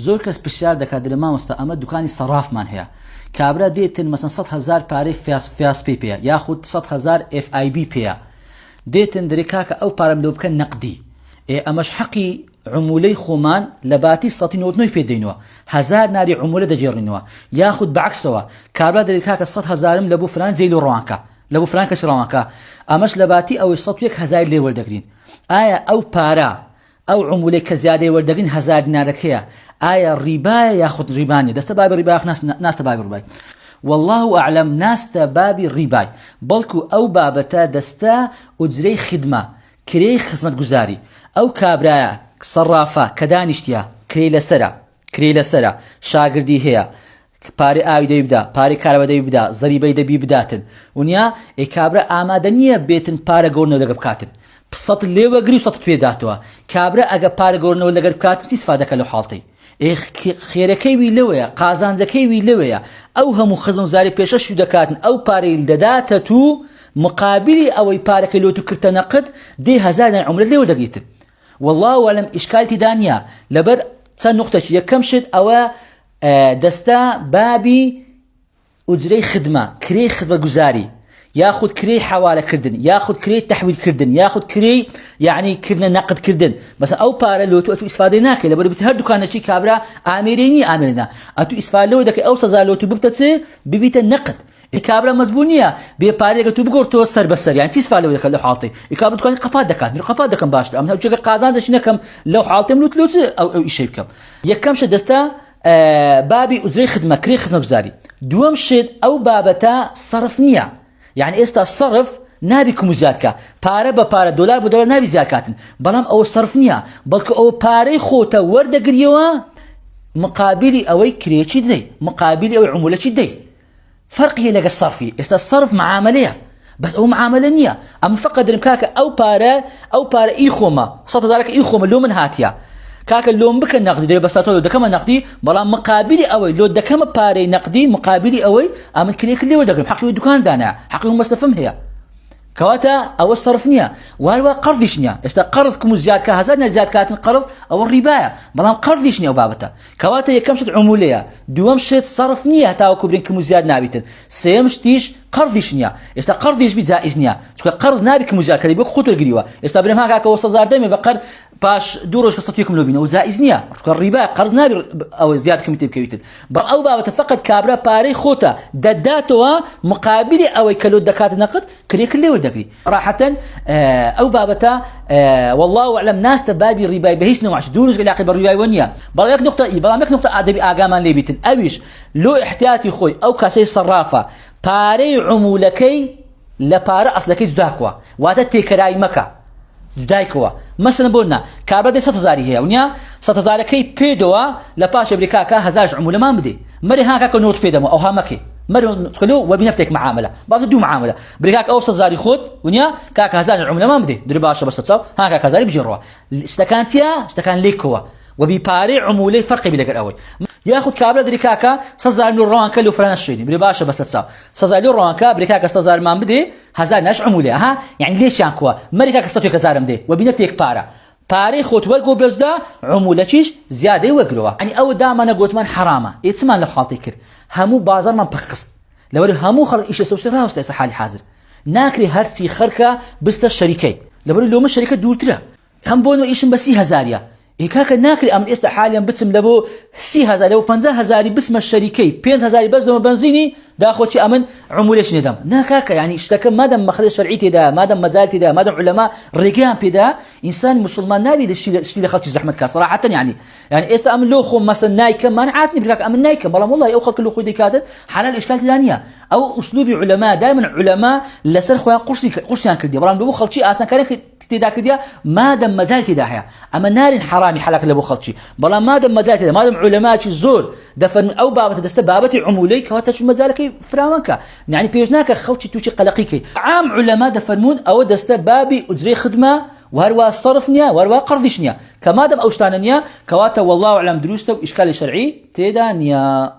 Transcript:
زۆر کەس پرسیار دەکات دەڵێ مامۆستا ئەمە دوکانی سەرافمان هەیە کابرا دێتن مەسەن 100,000 پارەی فیاسپی پێیە یاخود 100,000 FIB پێیە دێتن دەرێ کاکە ئەو پارەم لەو بکەن نەقدی ئەمەش حەقی عمولەی خۆمان لە باتی 199 پێ دەینەوە 1000 ناری عمولە دەجێڕینەوە یاخود بەعکسەوە کابرا دەرێ کاکە 100,000م لە بۆ فلان جێی لە ڕەوانکە لە بۆ فلان کەسی ڕەوانکە ئەمەش لە باتی ئەوەی 101,000 لێ وەردەگرین ئایا ئەو پارە ئەو عمولەی کە زیادەی وەردەگرین 1000 دینارەکەیە ئایا ڕیبایە یاخود ڕیبانیە دەستە بابی ڕیبای ناستە بابی ڕیبای والله أعلم ناستا بابي الرباي بلكو أو بابتا دستا أجري خدمة كري خدمة جزاري أو كابرايا صرافة كدانشتيا كري لسرا شاگردي هي پاري آوي دا يبدا پاري كاربا دا يبدا ضريبي دا بيبداتن ونيا اي كابرا آمادنية بيتن پارا گورنو دا بكاتن بسط اللي وقري وسط بيداتوا كابرا اگا پارا گورنو دا بكاتن تستفادك لو حالتي خێرەکەی وی لەوەیە قازانجەکەی وی لەوەیە ئەو هەموو خزم زاری پێشەش دەکاتن ئەو پارەی دەداتە تو مقابلی ئەوەی پارەکەی لۆ تو کردە نەقد 10,000 عمرە لێوە دەگریتن والله أعلم ئیشکالتی دانیە لەبەر چەند نقطەی یەکەم شت ئەوە دەستا بابی ئوجرەی خدمە کرێی خزمەتگوزاری ياخذ كري حوالة كردن ياخذ كري تحويل كردن ياخذ كري يعني كرنا نقد كردن مثلا او بارا لو تو استفاده ناكي لبر بس هر دكان شي كابرا امرنا اتو استفاده لو دك او سزا لو تو ببتت ببيت النقد الكابرا مزبونيه بباري تو بقورتو سر بسر يعني استفاده لو دك لو حالتي الكابرا تكون قفاد دكان باش ام جو قازان شنكم لو حالتي ملوت او شيء بكم يكم شدستا بابي ازري خدمه كري خدمه بزاري دوم شد او بابتا صرفنيه يعني استا الصرف نابي كمزيادكا پارە بە پارە دۆلار بە دۆلار نابی زیادکاتن بەڵام ئەوە صرف نییە بەڵکو ئەوە پارەی خۆتە وەردەگریەوە مقابلی ئەوەی کرێکی دەی مقابلی ئەوەی عمولەکی دەی فەرقی هەیە لەگە سەرفی ئێستا سەرف معاملەیە بس ئەو معاملە نییە ئەم فەقەت دەرم کاکە ئەو پارە ئیخۆمە 100,000 ئیخۆمە لۆ من هاتیە كاكا لون بك النقدي دير بساطه لو دكما نقدي بلا مقابلي اوي لو دكما باري نقدي مقابلي اوي امن كليك اللي ودك حقي الدكان دانا حقهم مستفهم هي كواتا او الصرفنيه وهو قرض شنيا است قرضكم زياد كهزنا زياد كاتن قرض او الربايه بلا قرض شنيا وبابته كواتا يكم شت عموليه دوم شت صرفنيه تاو كبرينكم زياد نابيتن سيمشتيش قرض شنيا است قرض يش بجائزنيا تشكو قرض نابك مزياد كلي بك خطر قريوا است برهم هكا كوصزار دمي بقر باش دوروش قصتيكم لو بينا وزائز نيا الربا قرض نابي او زياد كم تبكيتن بل او بابته فقط كابرا باري خوتا دداتوا مقابل او كلو دكات نقد كريك اللي ودقري راحه او بابته والله اعلم ناس تبابي الربا بهيش نوع دونس الى عقب الربا ونيا بلاك نقطه ادبي اقامان لي بيتن اويش لو احتياطي خوي او كاسي صرافه باري عمولكي لبارا اصلكي زداكوا واتا تكراي مكه جدایکەوە مثلا بۆنا کابرا دەی 100,000 هەیە ونیا 100,000کەی پێدەوە لە پاش بریکاکە 1000 عمولەمان بدەی مەری هاکە نۆت پێدەمە ئەو هەمەکەی مەری تکلو وبنفتك معامله بعد دو معامله بريكاك او 100,000 خود ونيا كاك 1000 عملة بدي دري باشا بس تصاو هاكا 1000 بجروا استكان ليكوا وبيباري عمولي فرق بيدك الاول ياخذ كابلا دريكاكا 100,000 روان كلو فلان الشيء بري باشا بس تصاو 100,000 روان كا بريكاكا 100,000 ما بدي 1000 ناش عمولة ها يعني ليش يانكوا مريكاكا 100,000 بدي وبنفتك بارا باري خوت ورقو بزدا عمولتيش زياده وقروا يعني او دام انا قلت من حرامه يتسمى له حالتي كر همو بازار من بقص لو همو خر ايش سوسي راوس ليس حالي حاضر ناكري هرتي خركه بست الشركه لو ما الشركه دولترا هم بونو ايش بس 10,000 هيك ناكري ام است حاليا بتسم لبو 3000 لو 50,000 باسم الشركه 5,000 بس بنزيني داخوتي امن عمولش ندم ناكاكا يعني اشتكى مادام مخرج شرعيتي دا مادام مزالتي دا مادام علماء رجال بدا انسان مسلمان نبي الشيء خلق زحمه كا صراحه يعني است امن لو خو مثلا نايكا مانعتني برك امن نايكا والله او خلق له خو ديكات حلال اشكال ثانيه او اسلوب علماء دائما علماء لسر خويا قرصي كردي بلام لو خلق شيء اصلا كان تداك ديا مادام مزالتي داحيا اما نار حرامي حلق لبو خلق شيء بلام مادام مزالتي مادام علماء زور دفن او بابته دست بابتي عمولي كواتش مزالك فرامنكا يعني بيجناك خلطي توشي قلقيكي عام علماء دفرمون او دست بابي اجري خدمه وهروا صرفنيا وهروا قرضشنيا كمادام اوشتاننيا كواتا والله اعلم دروسته واشكال شرعي تيدانيا